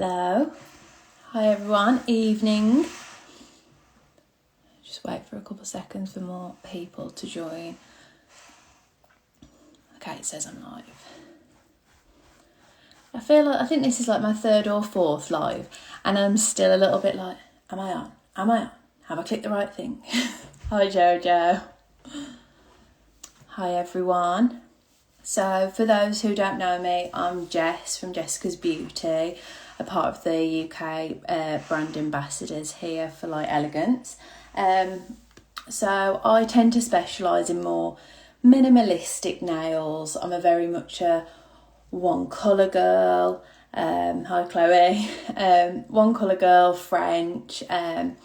Hello. Hi everyone, evening. Just wait for a couple of seconds for more people to join. Okay, it says I'm live. I think this is like my third or fourth live, and I'm still a little bit like, am I on? Have I clicked the right thing? Hi Jojo. Hi everyone. So for those who don't know me, I'm Jess from Jessica's Beauty, a part of the UK brand ambassadors here for Light Elegance. So I tend to specialise in more minimalistic nails. I'm very much a one colour girl. Hi Chloe. One colour girl, French. And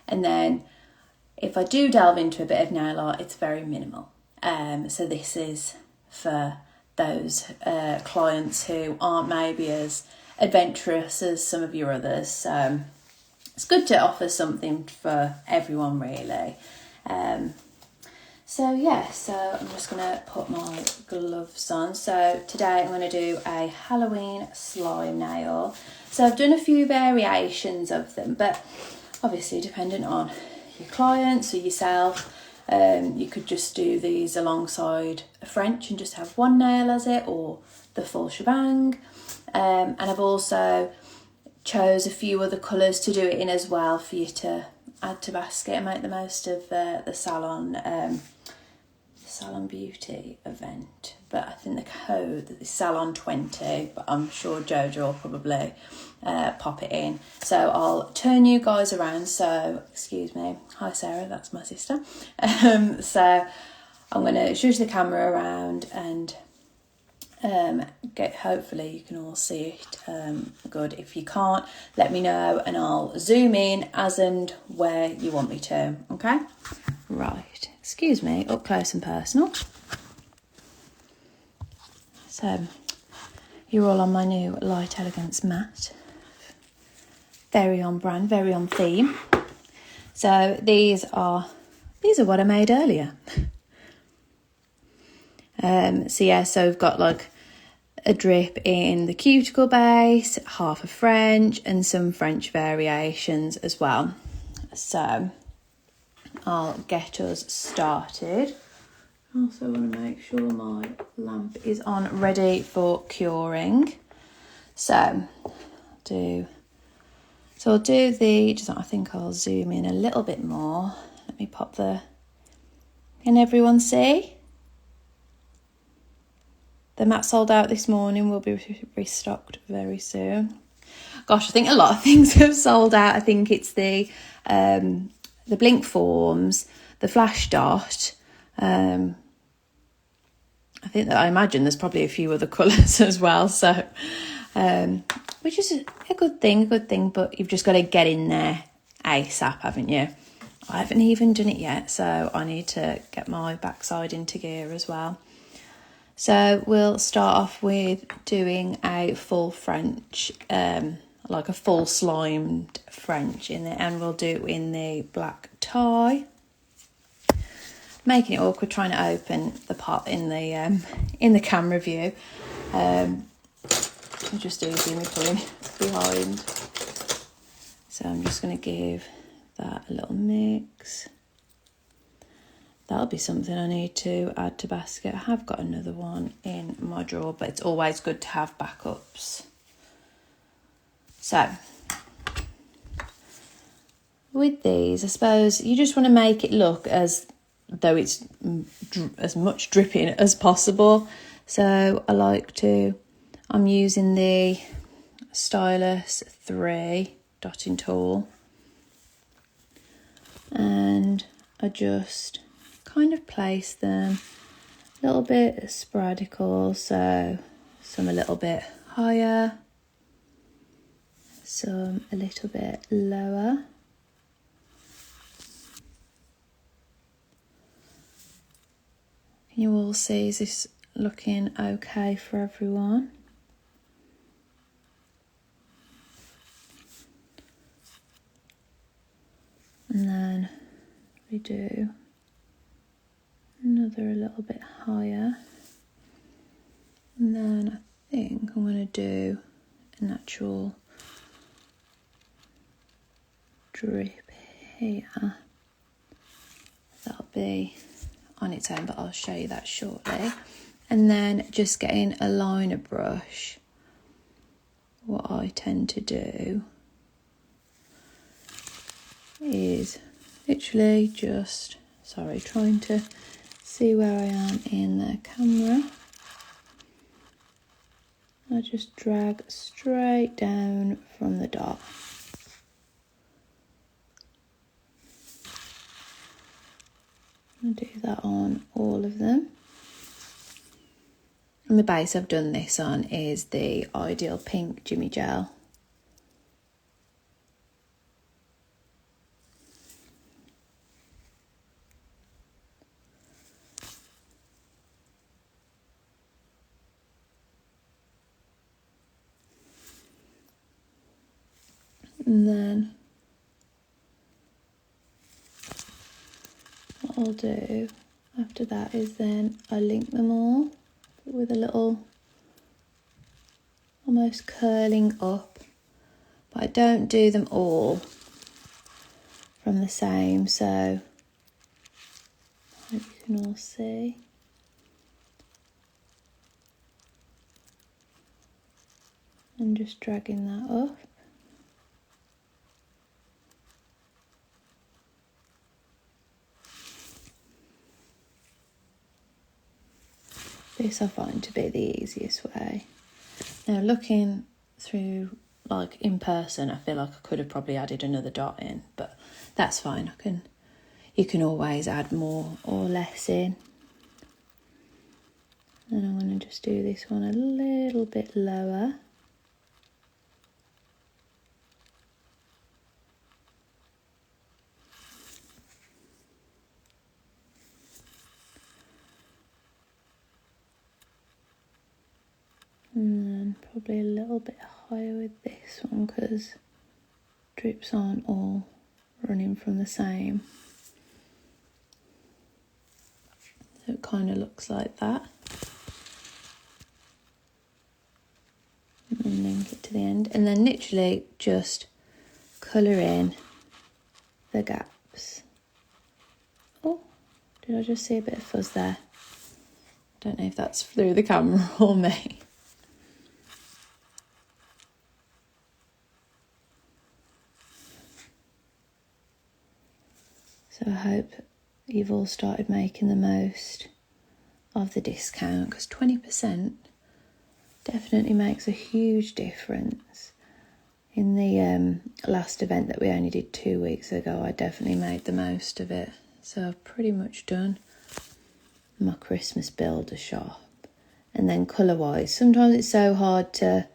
then if I do delve into a bit of nail art, it's very minimal. So this is for those clients who aren't maybe as adventurous as some of your others. So it's good to offer something for everyone really. So I'm just going to put my gloves on. So today I'm going to do a Halloween slime nail. So I've done a few variations of them, but obviously dependent on your clients or yourself, you could just do these alongside a French and just have one nail as it, or the full shebang. And I've also chose a few other colours to do it in as well for you to add to basket and make the most of the Salon Beauty event. But I think the code is Salon 20, but I'm sure Jojo will probably pop it in. So I'll turn you guys around. So excuse me. Hi Sarah, that's my sister. So I'm going to shush the camera around and hopefully you can all see it good. If you can't, let me know and I'll zoom in as and where you want me to. Okay, right, excuse me, up close and personal. So you're all on my new Light Elegance mat, very on brand, very on theme. So these are what I made earlier. So we've got like a drip in the cuticle base, half a French, and some French variations as well. So I'll get us started. I also want to make sure my lamp is on, ready for curing. So I'll do I think I'll zoom in a little bit more. Let me pop can everyone see? The mat sold out this morning, will be restocked very soon. Gosh, I think a lot of things have sold out. I think it's the Blink Forms, the Flash Dot. I imagine there's probably a few other colours as well. So, which is a good thing. But you've just got to get in there ASAP, haven't you? I haven't even done it yet, so I need to get my backside into gear as well. So we'll start off with doing a full French, like a full slimed French in there, and we'll do in the black tie. Making it awkward trying to open the pot in the camera view. Just easy me pulling behind. So I'm just going to give that a little mix. That'll be something I need to add to basket. I have got another one in my drawer, but it's always good to have backups. So, with these, I suppose you just want to make it look as though it's as much dripping as possible. So I'm using the Stylus 3 dotting tool. And I just kind of place them a little bit sporadical, so some a little bit higher, some a little bit lower. Can you all see, is this looking okay for everyone? And then we do another a little bit higher, and then I think I'm going to do an actual strip here. That'll be on its own, but I'll show you that shortly. And then just getting a liner brush, what I tend to do is literally just, trying to see where I am in the camera. I just drag straight down from the dot. I'll do that on all of them. And the base I've done this on is the Ideal Pink Jimmy Gel. And then what I'll do after that is then I link them all with a little almost curling up, but I don't do them all from the same, so I hope you can all see. And just dragging that up. This I find to be the easiest way. Now looking through like in person, I feel like I could have probably added another dot in, but that's fine. You can always add more or less in. And I'm going to just do this one a little bit lower. And then probably a little bit higher with this one because drips aren't all running from the same. So it kind of looks like that. And then link it to the end. And then literally just colour in the gaps. Oh, did I just see a bit of fuzz there? Don't know if that's through the camera or me. So I hope you've all started making the most of the discount, because 20% definitely makes a huge difference. In the last event that we only did 2 weeks ago, I definitely made the most of it. So I've pretty much done my Christmas builder shop. And then colour-wise, sometimes it's so hard to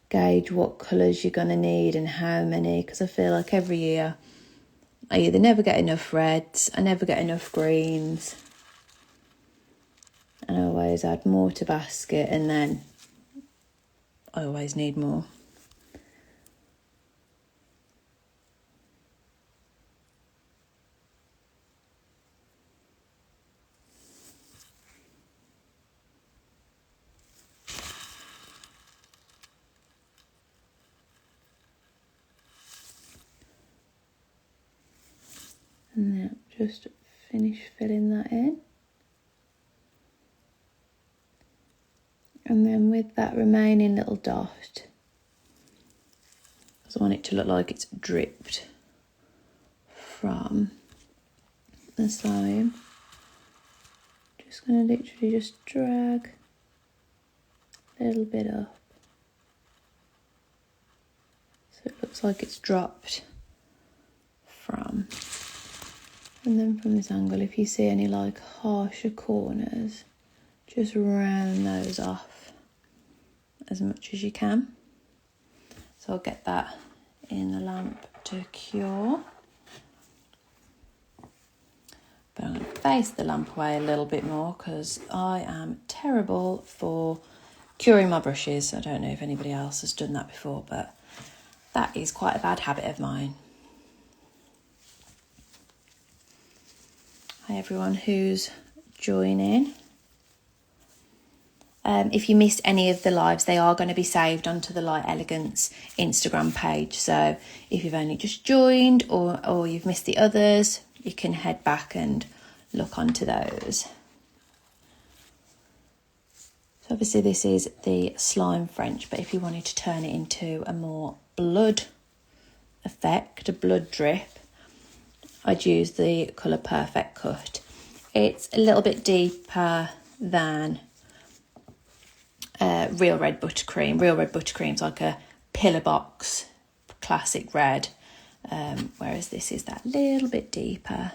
gauge what colours you're going to need and how many, because I feel like every year I either never get enough reds, I never get enough greens, and I always add more to basket, and then I always need more. And now just finish filling that in. And then with that remaining little dot, because I want it to look like it's dripped from the slime, just going to literally just drag a little bit up so it looks like it's dropped from. And then from this angle, if you see any like harsher corners, just round those off as much as you can. So I'll get that in the lamp to cure. But I'm going to face the lamp away a little bit more because I am terrible for curing my brushes. I don't know if anybody else has done that before, but that is quite a bad habit of mine. Hi everyone who's joining. If you missed any of the lives, they are going to be saved onto the Light Elegance Instagram page. So if you've only just joined or you've missed the others, you can head back and look onto those. So obviously this is the slime French, but if you wanted to turn it into a more blood effect, a blood drip, I'd use the colour Perfect Cut. It's a little bit deeper than Real Red Buttercream. Real Red Buttercream's like a pillar box classic red, whereas this is that little bit deeper.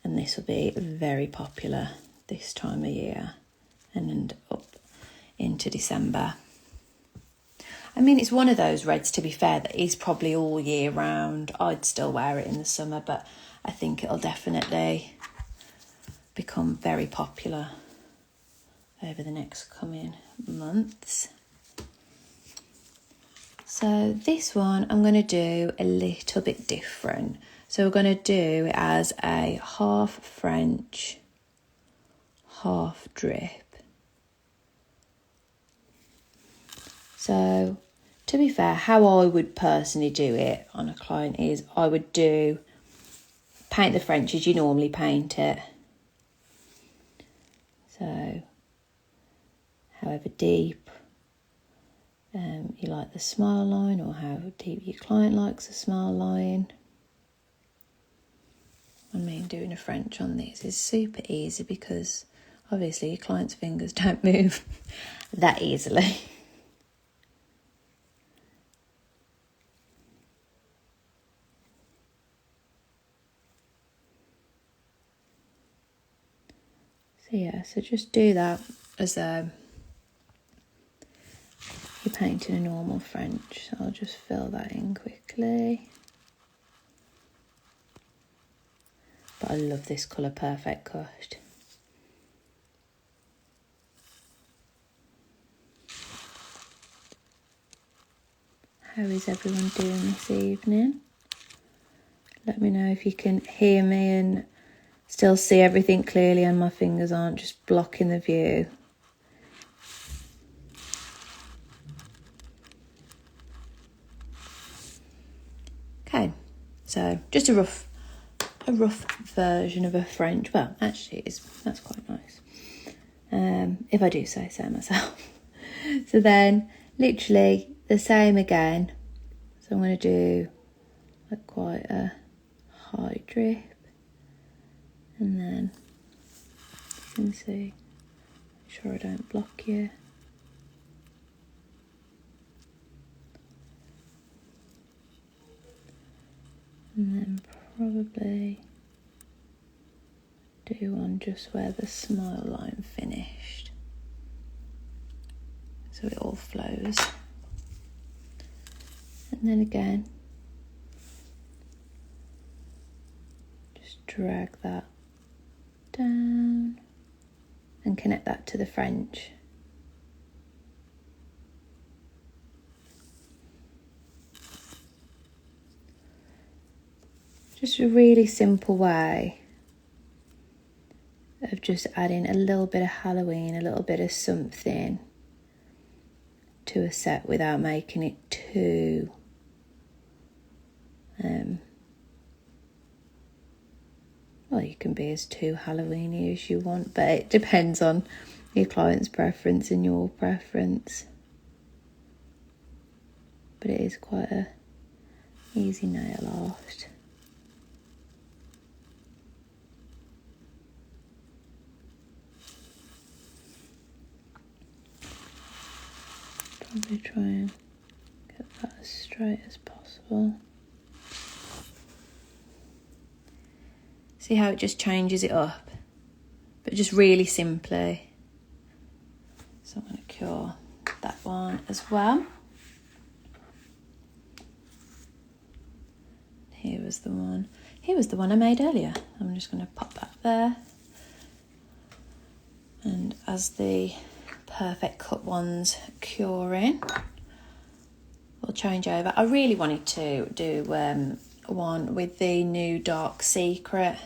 And this will be very popular this time of year and up into December. I mean, it's one of those reds, to be fair, that is probably all year round. I'd still wear it in the summer, but I think it'll definitely become very popular over the next coming months. So this one I'm going to do a little bit different. So we're going to do it as a half French, half drip. So to be fair, how I would personally do it on a client is I would paint the French as you normally paint it. So, however deep you like the smile line, or how deep your client likes a smile line. I mean, doing a French on this is super easy because obviously your client's fingers don't move that easily. So yeah, so just do that as you're painting a normal French. So I'll just fill that in quickly. But I love this colour Perfect Cut. How is everyone doing this evening? Let me know if you can hear me and still see everything clearly and my fingers aren't just blocking the view. Okay, so just a rough version of a French. Well, actually that's quite nice. If I do say so myself. So then literally the same again. So I'm going to do like quite a high drip. And then you can see, make sure I don't block you. And then probably do one just where the smile line finished. So it all flows. And then again, just drag that down and connect that to the French. Just a really simple way of just adding a little bit of Halloween, a little bit of something to a set without making it too well, you can be as too Halloween-y as you want, but it depends on your client's preference and your preference. But it is quite a easy nail art. Probably try and get that as straight as possible. See how it just changes it up, but just really simply. So I'm going to cure that one as well. Here was the one I made earlier. I'm just going to pop that there. And as the Perfect Cut ones curing, we'll change over. I really wanted to do one with the new Dark Secret,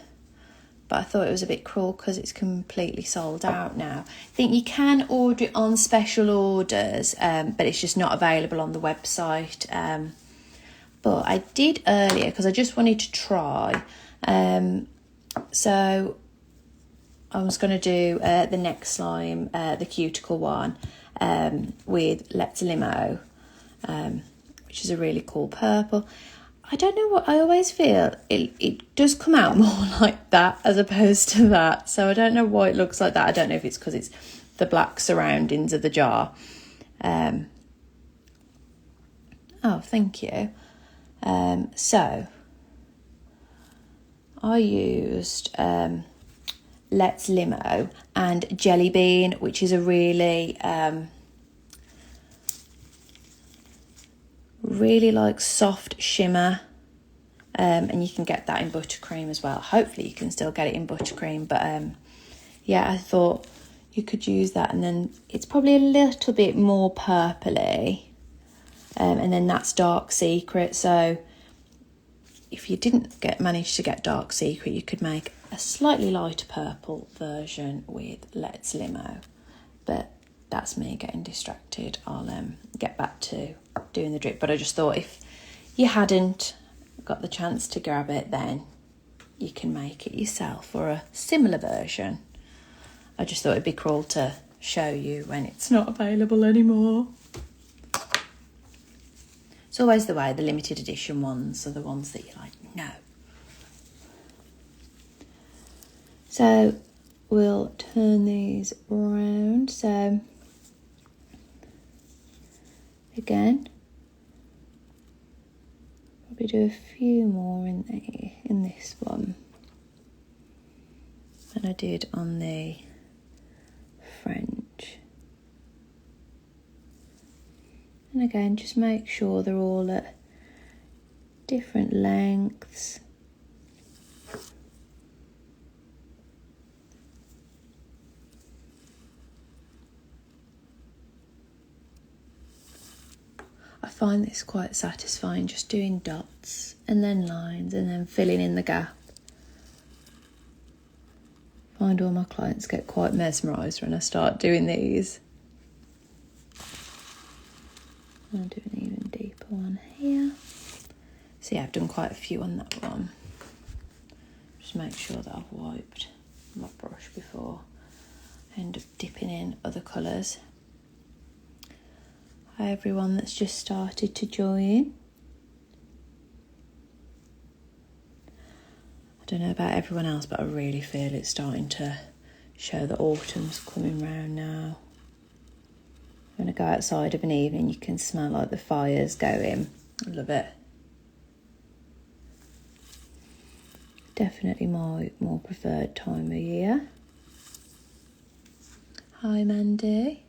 but I thought it was a bit cruel because it's completely sold out now. I think you can order it on special orders, but it's just not available on the website. But I did earlier because I just wanted to try. So I was going to do the next slime, the cuticle one, with Let's Limo, which is a really cool purple. I don't know what, I always feel it does come out more like that as opposed to that. So I don't know why it looks like that. I don't know if it's because it's the black surroundings of the jar. Oh, thank you. So I used Let's Limo and Jelly Bean, which is a really really like soft shimmer, and you can get that in buttercream as well. Hopefully you can still get it in buttercream, but yeah, I thought you could use that. And then it's probably a little bit more purpley, and then that's Dark Secret. So if you didn't manage to get Dark Secret, you could make a slightly lighter purple version with Let's Limo. But that's me getting distracted. I'll get back to doing the drip. But I just thought if you hadn't got the chance to grab it, then you can make it yourself or a similar version. I just thought it'd be cruel to show you when it's not available anymore. It's always the way, the limited edition ones are the ones that you're like, no. So we'll turn these around. So again, probably do a few more in this one than I did on the French. And again, just make sure they're all at different lengths. I find this quite satisfying, just doing dots and then lines and then filling in the gap. I find all my clients get quite mesmerised when I start doing these. I'll do an even deeper one here. So yeah, I've done quite a few on that one. Just make sure that I've wiped my brush before I end up dipping in other colours. Hi everyone that's just started to join. I don't know about everyone else, but I really feel it's starting to show that autumn's coming round now. When I go outside of an evening, you can smell like the fires going. I love it. Definitely my more preferred time of year. Hi Mandy.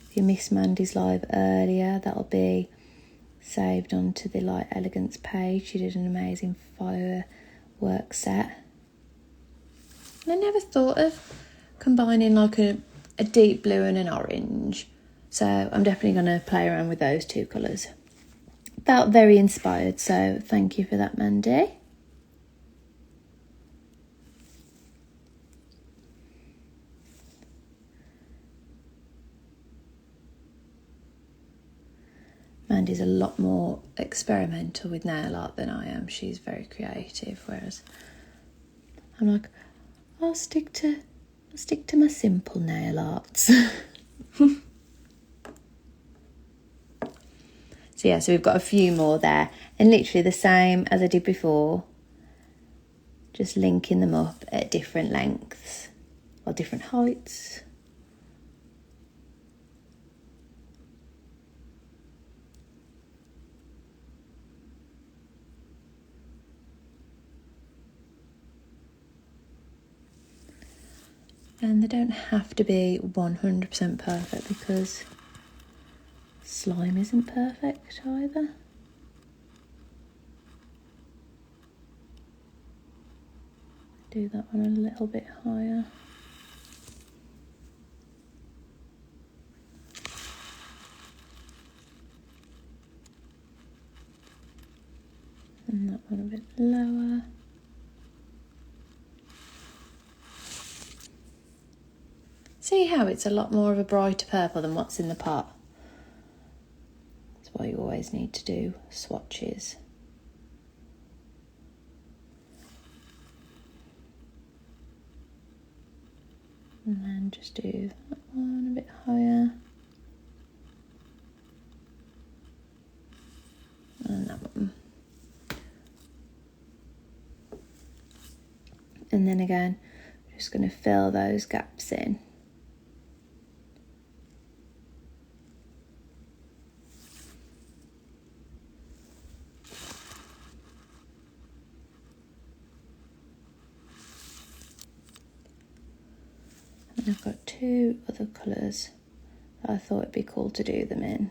If you missed Mandy's live earlier, that'll be saved onto the Light Elegance page. She did an amazing firework set. And I never thought of combining like a deep blue and an orange. So I'm definitely going to play around with those two colours. Felt very inspired, so thank you for that, Mandy. Mandy's a lot more experimental with nail art than I am. She's very creative, whereas I'm like, I'll stick to my simple nail arts. So we've got a few more there, and literally the same as I did before, just linking them up at different lengths or different heights. And they don't have to be 100% perfect because slime isn't perfect either. Do that one a little bit higher. And that one a bit lower. how it's a lot more of a brighter purple than what's in the pot. That's why you always need to do swatches. And then just do that one a bit higher. And that one. And then again, I'm just going to fill those gaps in. And I've got two other colours that I thought it'd be cool to do them in.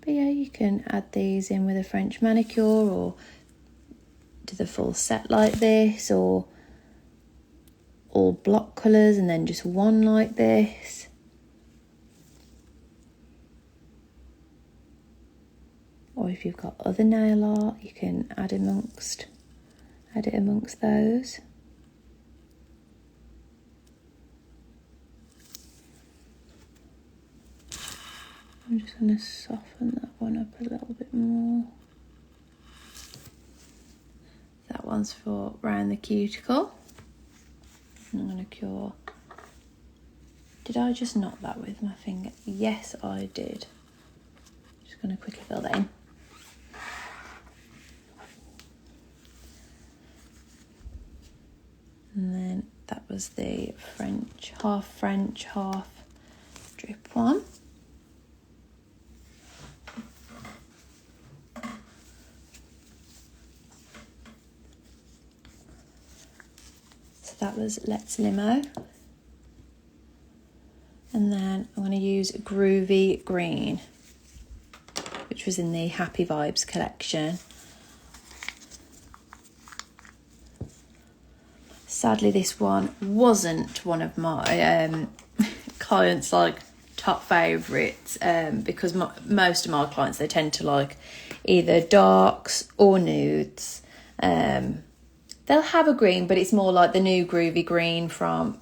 But yeah, you can add these in with a French manicure or do the full set like this, or all block colours and then just one like this. Or if you've got other nail art, you can add it amongst those. I'm just going to soften that one up a little bit more. That one's for around the cuticle. I'm going to cure. Did I just knot that with my finger? Yes, I did. Just going to quickly fill that in. And then that was the French, half drip one. So that was Let's Limo. And then I'm going to use Groovy Green, which was in the Happy Vibes collection. Sadly, this one wasn't one of my clients' like top favourites because most of my clients, they tend to like either darks or nudes. They'll have a green, but it's more like the new Groovy Green from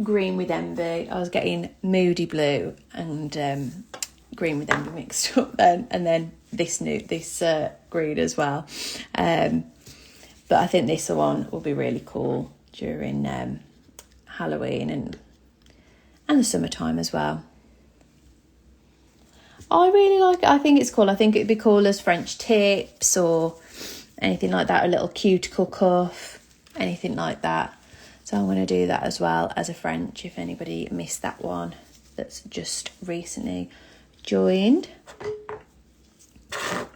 Green with Envy. I was getting Moody Blue and Green with Envy mixed up then, and then this green as well. But I think this one will be really cool during Halloween and the summertime as well. I really like it. I think it's cool. I think it'd be cool as French tips or anything like that, a little cuticle cuff, anything like that. So I'm going to do that as well as a French if anybody missed that one that's just recently joined. I'm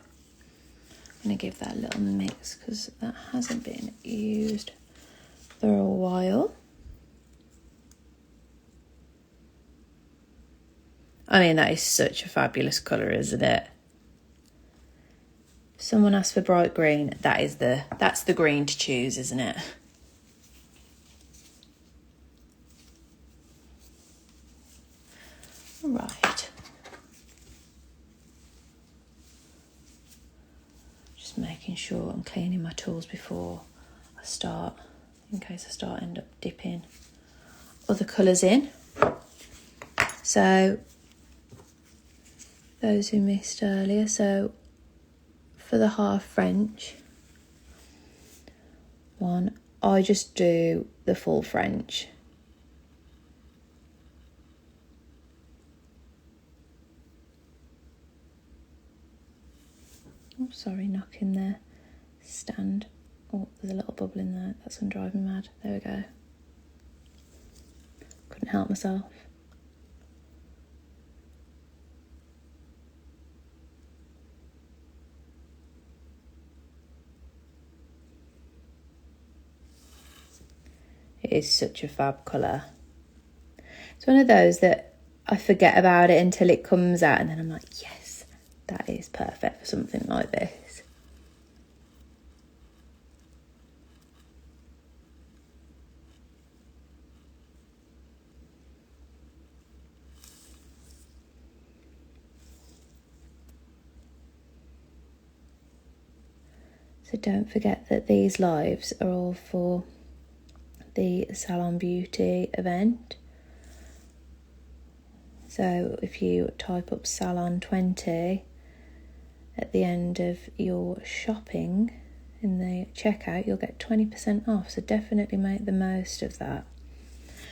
going to give that a little mix because that hasn't been used for a while. I mean, that is such a fabulous colour, isn't it? If someone asks for bright green, that's the green to choose, isn't it? Right. Just making sure I'm cleaning my tools before I start, in case I end up dipping other colours in. So, those who missed earlier, so for the half French one, I just do the full French. Oh, sorry, knocking the stand. Oh, there's a little bubble in there. That's going to drive me mad. There we go. Couldn't help myself. It is such a fab colour. It's one of those that I forget about it until it comes out and then I'm like, yes, that is perfect for something like this. So don't forget that these lives are all for the Salon Beauty event. So if you type up Salon 20 at the end of your shopping in the checkout, you'll get 20% off. So definitely make the most of that.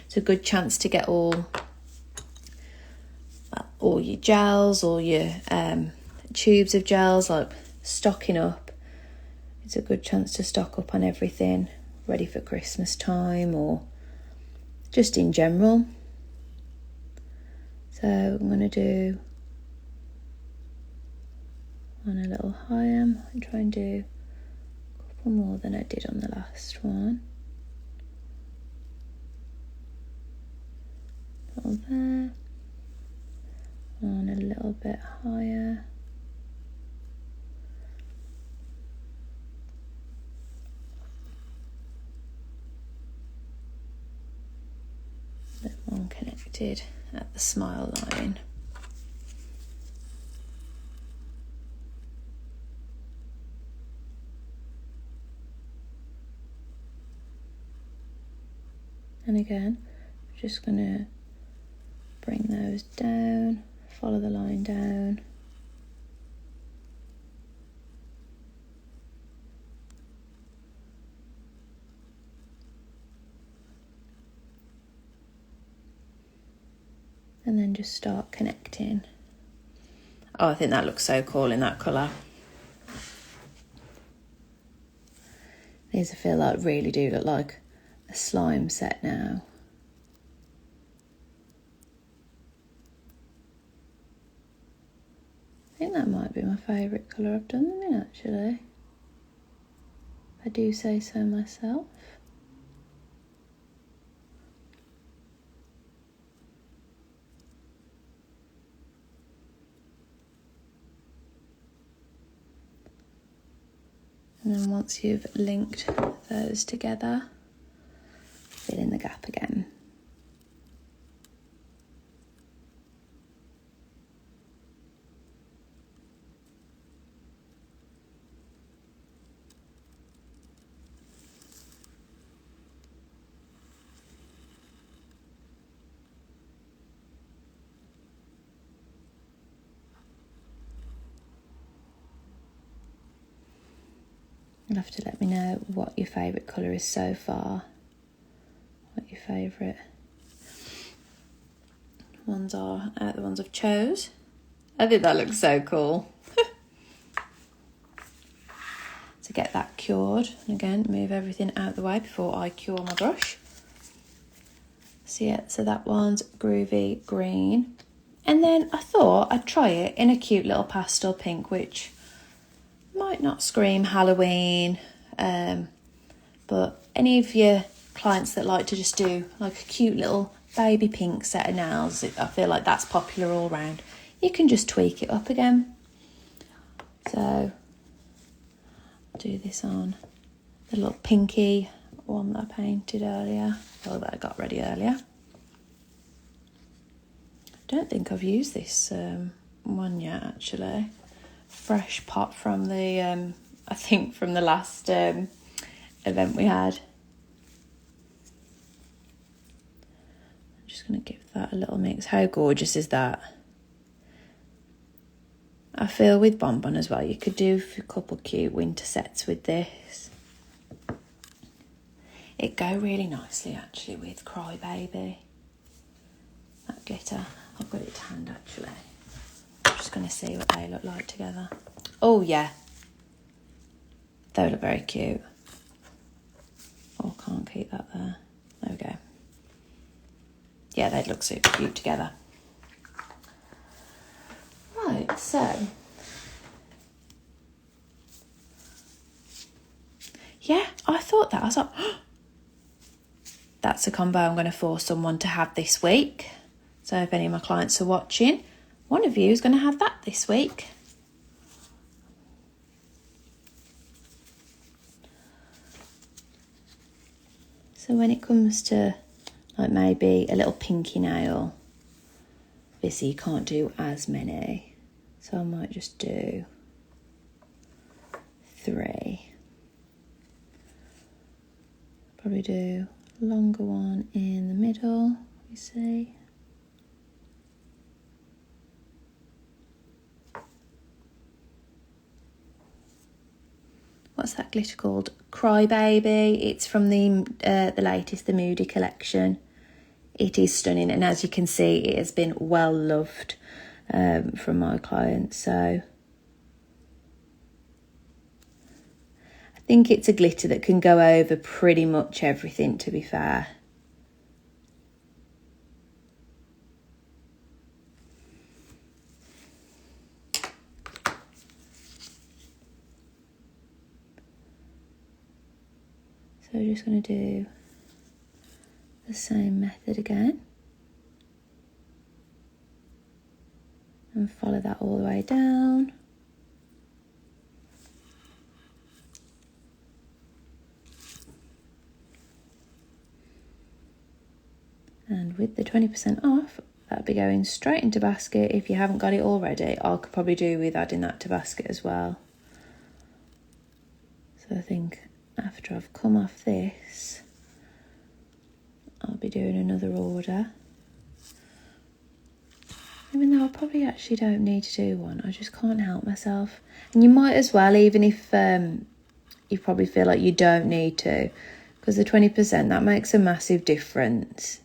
It's a good chance to get all your gels, all your tubes of gels, like stocking up. It's a good chance to stock up on everything ready for Christmas time or just in general. So I'm going to do one a little higher and try and do a couple more than I did on the last one. A little there, one a little bit higher. One connected at the smile line. And again, I'm just going to bring those down, follow the line down. And then just start connecting. Oh, I think that looks so cool in that colour. These I feel like really do look like a slime set now. I think that might be my favourite colour I've done them in, actually. I do say so myself. And then once you've linked those together, fill in the gap again. You'll have to let me know what your favourite colour is so far. What your favourite ones are, the ones I've chose. I think that looks so cool. To get that cured, and again, move everything out of the way before I cure my brush. So yeah, so that one's Groovy Green. And then I thought I'd try it in a cute little pastel pink, which might not scream Halloween, but any of your clients that like to just do like a cute little baby pink set of nails, I feel like that's popular all round. You can just tweak it up again. So I'll do this on the little pinky one that I painted earlier, or that I got ready earlier. I don't think I've used this one yet, actually. Fresh pot from the I think from the last event we had. I'm just going to give that a little mix. How gorgeous is that? I feel with Bonbon as well, you could do a couple cute winter sets with this. It'd go really nicely actually with Crybaby. That glitter. I've got it tanned actually. I'm just going to see what they look like together. Oh yeah, they look very cute. Oh, can't keep that there. There we go. Yeah, they'd look super cute together. Right, so yeah, I thought that. I was like, oh, that's a combo I'm going to force someone to have this week. So if any of my clients are watching, one of you is going to have that this week. So when it comes to like maybe a little pinky nail, obviously you can't do as many. So I might just do 3. probably do a longer one in the middle, you see. What's that glitter called? Crybaby. It's from the latest, the Moody collection. It is stunning, and as you can see, it has been well loved from my clients. So I think it's a glitter that can go over pretty much everything, to be fair. So we're just going to do the same method again and follow that all the way down. And with the 20% off, that'll be going straight into basket. If you haven't got it already, I could probably do with adding that to basket as well. So I think after I've come off this, I'll be doing another order. Even though I probably actually don't need to do one, I just can't help myself. And you might as well, even if you probably feel like you don't need to, because the 20%, that makes a massive difference.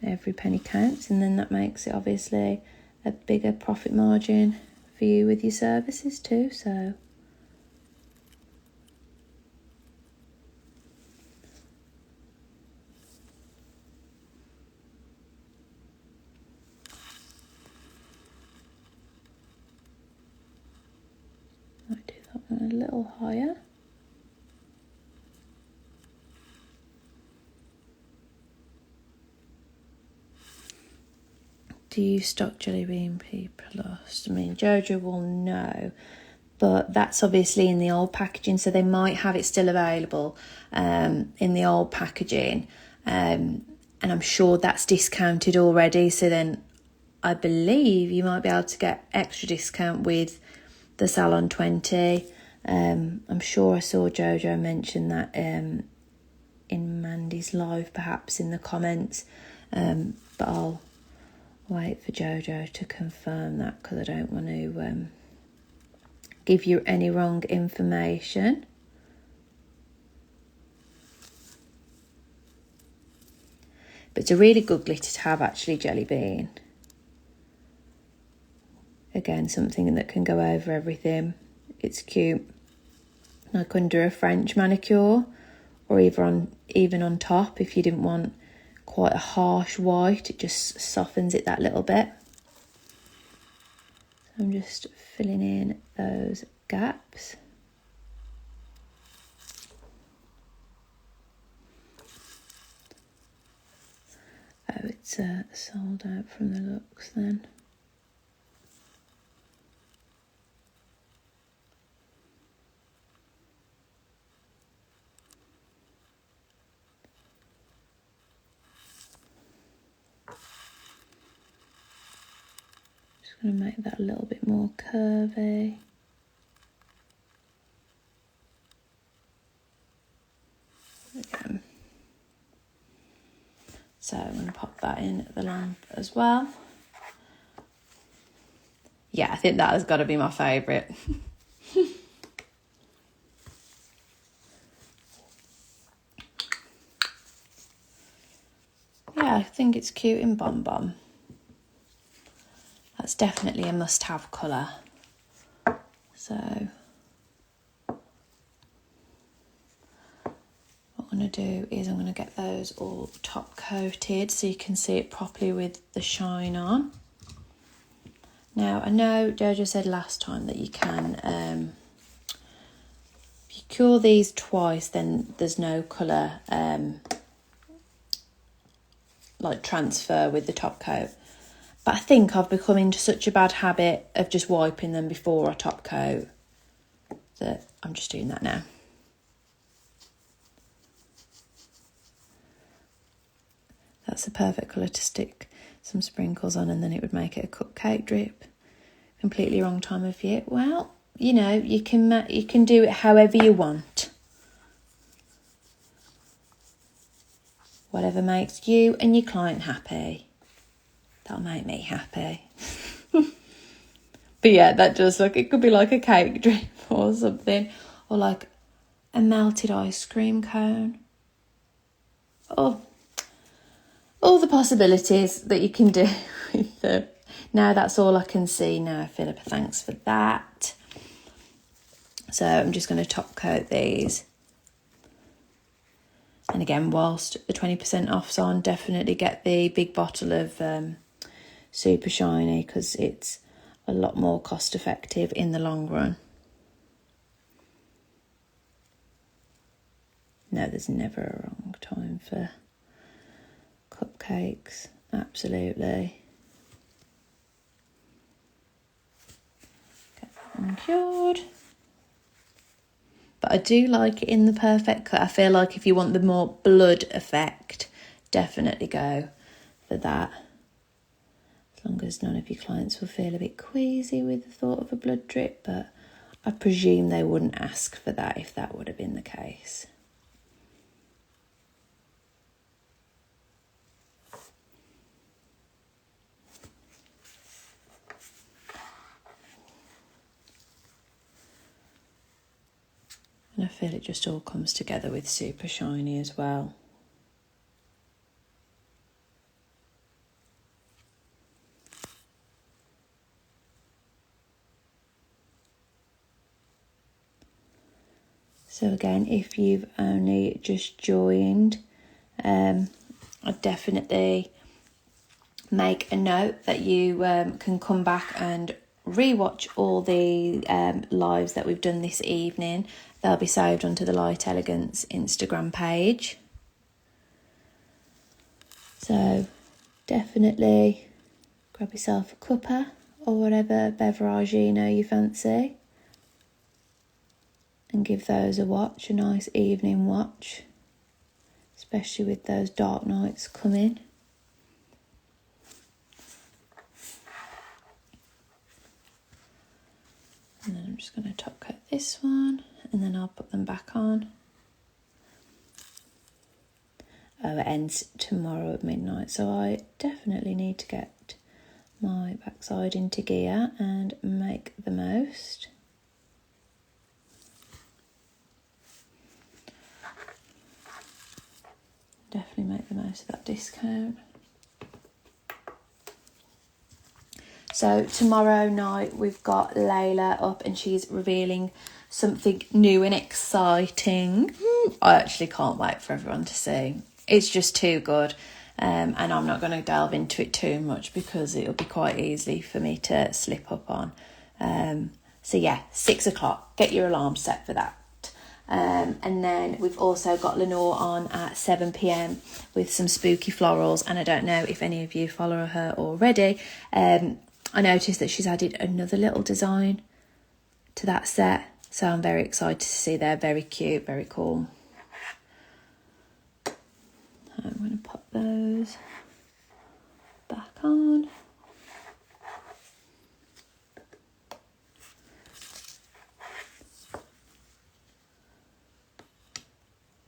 Every penny counts, and then that makes it obviously a bigger profit margin for you with your services too. So might do that one a little higher. Do you stock Jelly Bean P+? I mean, Jojo will know, but that's obviously in the old packaging, so they might have it still available in the old packaging, and I'm sure that's discounted already. So then I believe you might be able to get extra discount with the Salon 20. I'm sure I saw Jojo mention that in Mandy's live, perhaps in the comments, but I'll wait for Jojo to confirm that, because I don't want to give you any wrong information. But it's a really good glitter to have, actually, Jelly Bean. Again, something that can go over everything. It's cute. Like under a French manicure, or even on top, if you didn't want quite a harsh white, it just softens it that little bit. So I'm just filling in those gaps. Oh, it's sold out from the looks then. Going to make that a little bit more curvy. Again. So I'm going to pop that in the lamp as well. Yeah, I think that has got to be my favourite. Yeah, I think it's cute in Bom Bom. That's definitely a must-have colour. So what I'm going to do is I'm going to get those all top coated so you can see it properly with the shine on. Now, I know Jojo said last time that you can, if you cure these twice, then there's no colour like transfer with the top coat. But I think I've become into such a bad habit of just wiping them before I top coat that I'm just doing that now. That's the perfect colour to stick some sprinkles on, and then it would make it a cupcake drip. Completely wrong time of year. Well, you know, you can do it however you want. Whatever makes you and your client happy. That'll make me happy. But yeah, that does look, it could be like a cake drip or something. Or like a melted ice cream cone. Oh, all the possibilities that you can do with them. Now that's all I can see now, Philippa. Thanks for that. So I'm just going to top coat these. And again, whilst the 20% off's on, definitely get the big bottle of Super Shiny because it's a lot more cost effective in the long run. No, there's never a wrong time for cupcakes. Absolutely. Get that one cured. But I do like it in the perfect cut. I feel like if you want the more blood effect, definitely go for that. As long as none of your clients will feel a bit queasy with the thought of a blood drip, but I presume they wouldn't ask for that if that would have been the case. And I feel it just all comes together with Super Shiny as well. So again, if you've only just joined, I'd definitely make a note that you can come back and rewatch all the lives that we've done this evening. They'll be saved onto the Light Elegance Instagram page. So definitely grab yourself a cuppa or whatever beverage you fancy and give those a watch, a nice evening watch, especially with those dark nights coming. And then I'm just going to top coat this one and then I'll put them back on. Oh, it ends tomorrow at midnight, so I definitely need to get my backside into gear and make the most. Definitely make the most of that discount. So tomorrow night we've got Layla up and she's revealing something new and exciting. I actually can't wait for everyone to see. It's just too good. And I'm not going to delve into it too much because it'll be quite easy for me to slip up on. So yeah, 6 o'clock. Get your alarm set for that. And then we've also got Lenore on at 7 p.m. with some spooky florals. And I don't know if any of you follow her already. I noticed that she's added another little design to that set. So I'm very excited to see. They're very cute, very cool. I'm going to pop those back on.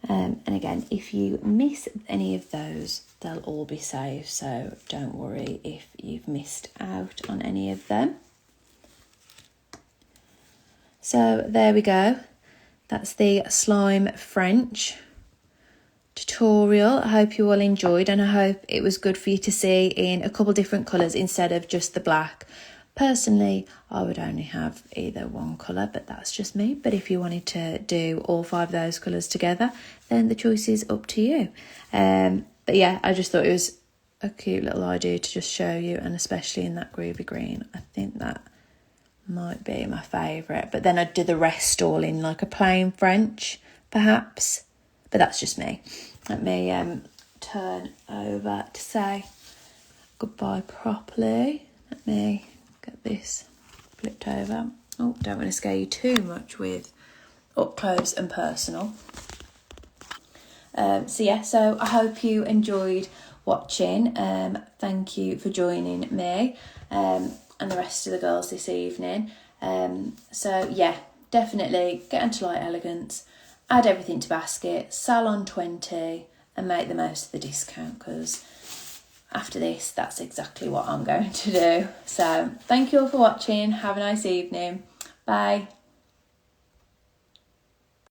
And again, if you miss any of those, they'll all be saved. So don't worry if you've missed out on any of them. So there we go. That's the slime French tutorial. I hope you all enjoyed and I hope it was good for you to see in a couple different colours instead of just the black. Personally, I would only have either one colour, but that's just me. But if you wanted to do all 5 of those colours together, then the choice is up to you. But yeah, I just thought it was a cute little idea to just show you, and especially in that groovy green. I think that might be my favourite. But then I'd do the rest all in like a plain French, perhaps. But that's just me. Let me turn over to say goodbye properly. Let me get this flipped over. Oh, don't want to scare you too much with up close and personal. So I hope you enjoyed watching. Thank you for joining me and the rest of the girls this evening. So yeah, definitely get into Light Elegance, add everything to basket, sell on 20 and make the most of the discount, because after this, that's exactly what I'm going to do. So thank you all for watching. Have a nice evening. Bye.